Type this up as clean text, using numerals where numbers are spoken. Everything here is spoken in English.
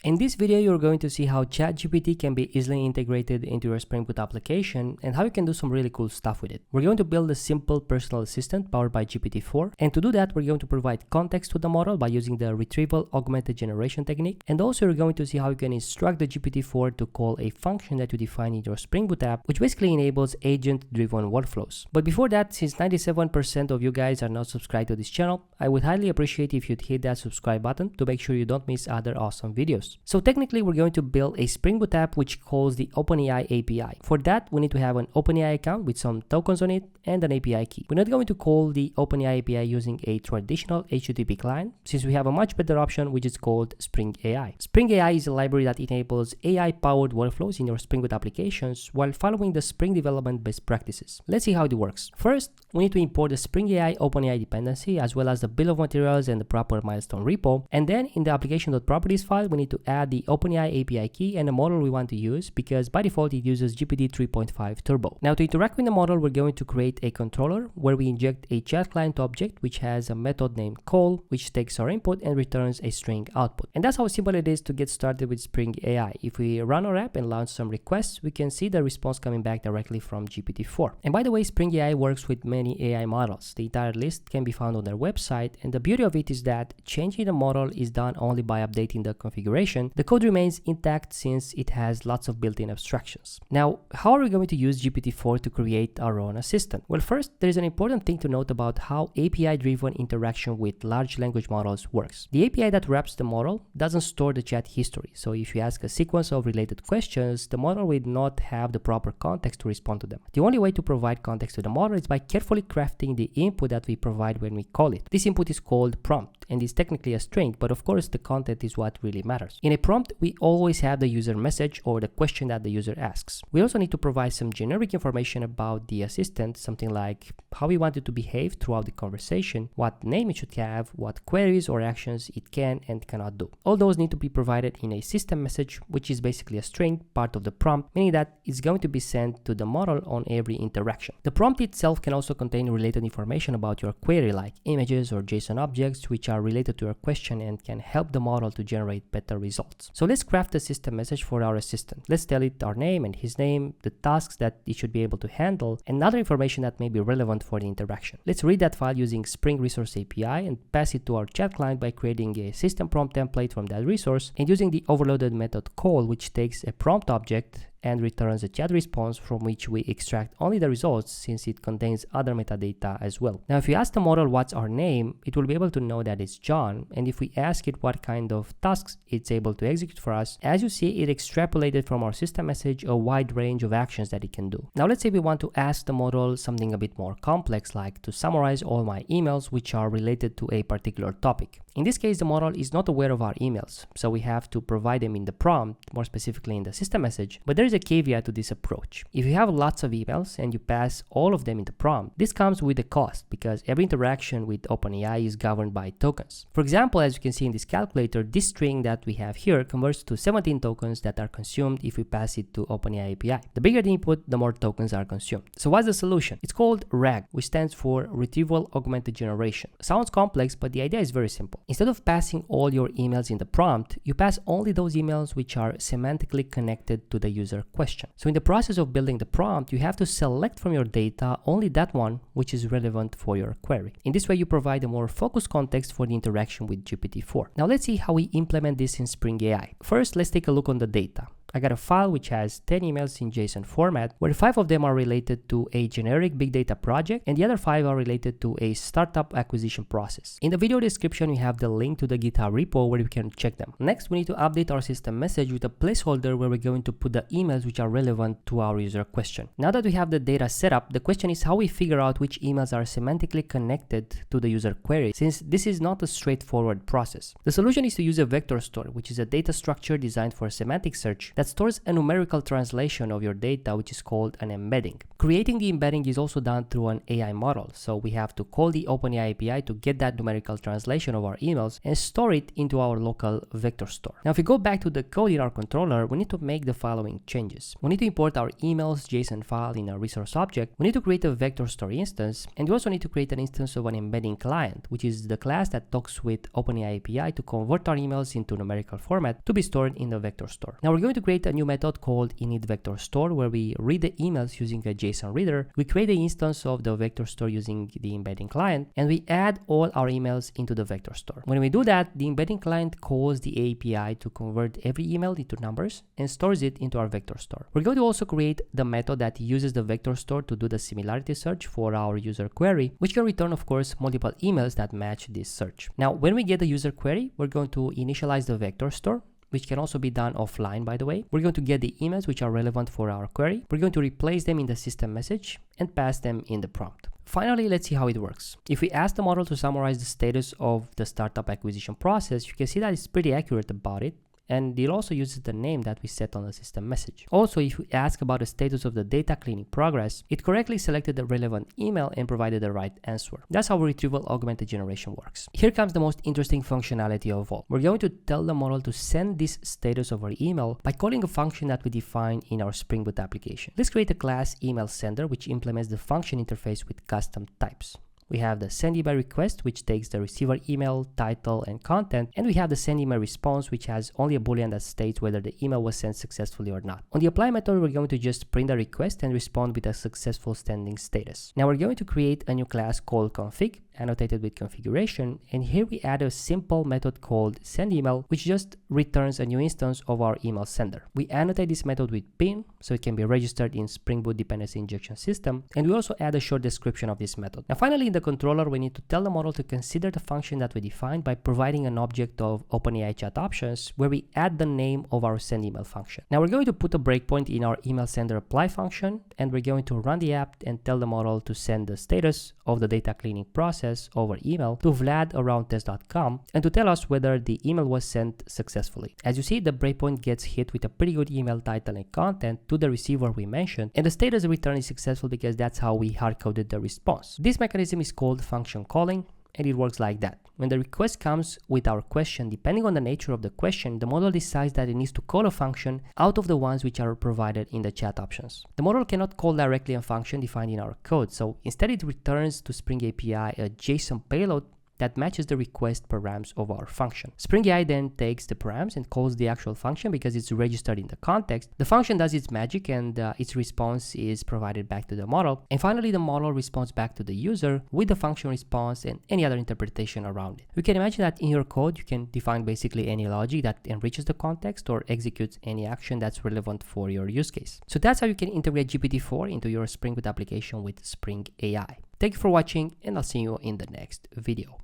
In this video, you're going to see how chat-gpt can be easily integrated into your Spring Boot application and how you can do some really cool stuff with it. We're going to build a simple personal assistant powered by GPT-4, and to do that, we're going to provide context to the model by using the Retrieval Augmented Generation technique, and also you're going to see how you can instruct the GPT-4 to call a function that you define in your Spring Boot app, which basically enables agent-driven workflows. But before that, since 97% of you guys are not subscribed to this channel, I would highly appreciate if you'd hit that subscribe button to make sure you don't miss other awesome videos. So technically, we're going to build a Spring Boot app which calls the OpenAI API. For that, we need to have an OpenAI account with some tokens on it and an API key. We're not going to call the OpenAI API using a traditional HTTP client, since we have a much better option which is called Spring AI. Spring AI is a library that enables AI-powered workflows in your Spring Boot applications while following the Spring development best practices. Let's see how it works. First, we need to import the Spring AI OpenAI dependency as well as the bill of materials and the proper milestone repo. And then in the application.properties file, we need to add the OpenAI API key and the model we want to use, because by default it uses GPT 3.5 Turbo. Now, to interact with the model, we're going to create a controller where we inject a chat client object which has a method named call, which takes our input and returns a string output. And that's how simple it is to get started with Spring AI. If we run our app and launch some requests, we can see the response coming back directly from GPT-4. And by the way, Spring AI works with many AI models. The entire list can be found on their website, and the beauty of it is that changing the model is done only by updating the configuration. The code remains intact since it has lots of built-in abstractions. Now, how are we going to use GPT-4 to create our own assistant? Well, first, there is an important thing to note about how API-driven interaction with large language models works. The API that wraps the model doesn't store the chat history, so if you ask a sequence of related questions, the model will not have the proper context to respond to them. The only way to provide context to the model is by carefully crafting the input that we provide when we call it. This input is called prompt and is technically a string, but of course the content is what really matters. In a prompt, we always have the user message or the question that the user asks. We also need to provide some generic information about the assistant, something like how we want it to behave throughout the conversation, what name it should have, what queries or actions it can and cannot do. All those need to be provided in a system message, which is basically a string, part of the prompt, meaning that it's going to be sent to the model on every interaction. The prompt itself can also contain related information about your query, like images or JSON objects, which are related to your question and can help the model to generate better results. So let's craft a system message for our assistant. Let's tell it our name and his name, the tasks that it should be able to handle, and other information that may be relevant for the interaction. Let's read that file using Spring Resource API and pass it to our chat client by creating a system prompt template from that resource and using the overloaded method call, which takes a prompt object and returns a chat response from which we extract only the results, since it contains other metadata as well. Now, if you ask the model what's our name, it will be able to know that it's John, and if we ask it what kind of tasks it's able to execute for us, as you see, it extrapolated from our system message a wide range of actions that it can do. Now, let's say we want to ask the model something a bit more complex, like to summarize all my emails which are related to a particular topic. In this case, the model is not aware of our emails, so we have to provide them in the prompt, more specifically in the system message, but there is a caveat to this approach. If you have lots of emails and you pass all of them in the prompt, this comes with a cost, because every interaction with OpenAI is governed by tokens. For example, as you can see in this calculator, this string that we have here converts to 17 tokens that are consumed if we pass it to OpenAI API. The bigger the input, the more tokens are consumed. So what's the solution? It's called RAG, which stands for Retrieval Augmented Generation. Sounds complex, but the idea is very simple. Instead of passing all your emails in the prompt, you pass only those emails which are semantically connected to the user question. So in the process of building the prompt, you have to select from your data only that one which is relevant for your query. In this way, you provide a more focused context for the interaction with GPT-4. Now let's see how we implement this in Spring AI. First, let's take a look on the data. I got a file which has 10 emails in JSON format, where 5 of them are related to a generic big data project and the other 5 are related to a startup acquisition process. In the video description, we have the link to the GitHub repo where you can check them. Next, we need to update our system message with a placeholder where we're going to put the emails which are relevant to our user question. Now that we have the data set up, the question is how we figure out which emails are semantically connected to the user query, since this is not a straightforward process. The solution is to use a vector store, which is a data structure designed for semantic search that stores a numerical translation of your data, which is called an embedding. Creating the embedding is also done through an AI model. So we have to call the OpenAI API to get that numerical translation of our emails and store it into our local vector store. Now, if we go back to the code in our controller, we need to make the following changes. We need to import our emails JSON file in a resource object. We need to create a vector store instance, and we also need to create an instance of an embedding client, which is the class that talks with OpenAI API to convert our emails into numerical format to be stored in the vector store. Now we're going to create a new method called initVectorStore, where we read the emails using a JSON reader. We create the instance of the vector store using the embedding client, and we add all our emails into the vector store. When we do that, the embedding client calls the API to convert every email into numbers and stores it into our vector store. We're going to also create the method that uses the vector store to do the similarity search for our user query, which can return, of course, multiple emails that match this search. Now, when we get the user query, we're going to initialize the vector store, which can also be done offline, by the way. We're going to get the emails which are relevant for our query. We're going to replace them in the system message and pass them in the prompt. Finally, let's see how it works. If we ask the model to summarize the status of the startup acquisition process, you can see that it's pretty accurate about it. And it also uses the name that we set on the system message. Also, if we ask about the status of the data cleaning progress, it correctly selected the relevant email and provided the right answer. That's how Retrieval Augmented Generation works. Here comes the most interesting functionality of all. We're going to tell the model to send this status of our email by calling a function that we define in our Spring Boot application. Let's create a class email sender, which implements the function interface with custom types. We have the send email request, which takes the receiver email, title, and content. And we have the send email response, which has only a boolean that states whether the email was sent successfully or not. On the apply method, we're going to just print the request and respond with a successful sending status. Now we're going to create a new class called config, annotated with configuration. And here we add a simple method called send email, which just returns a new instance of our email sender. We annotate this method with pin, so it can be registered in Spring Boot dependency injection system. And we also add a short description of this method. Now finally, in the controller, we need to tell the model to consider the function that we defined by providing an object of OpenAI chat options, where we add the name of our send email function. Now we're going to put a breakpoint in our email sender apply function, and we're going to run the app and tell the model to send the status of the data cleaning process over email to vlad@test.com and to tell us whether the email was sent successfully. As you see, the breakpoint gets hit with a pretty good email title and content to the receiver we mentioned, and the status return is successful because that's how we hard-coded the response. This mechanism is called function calling, and it works like that. When the request comes with our question, depending on the nature of the question, the model decides that it needs to call a function out of the ones which are provided in the chat options. The model cannot call directly a function defined in our code, so instead it returns to Spring API a JSON payload that matches the request params of our function. Spring AI then takes the params and calls the actual function because it's registered in the context. The function does its magic, and its response is provided back to the model. And finally, the model responds back to the user with the function response and any other interpretation around it. You can imagine that in your code, you can define basically any logic that enriches the context or executes any action that's relevant for your use case. So that's how you can integrate GPT-4 into your Spring Boot application with Spring AI. Thank you for watching, and I'll see you in the next video.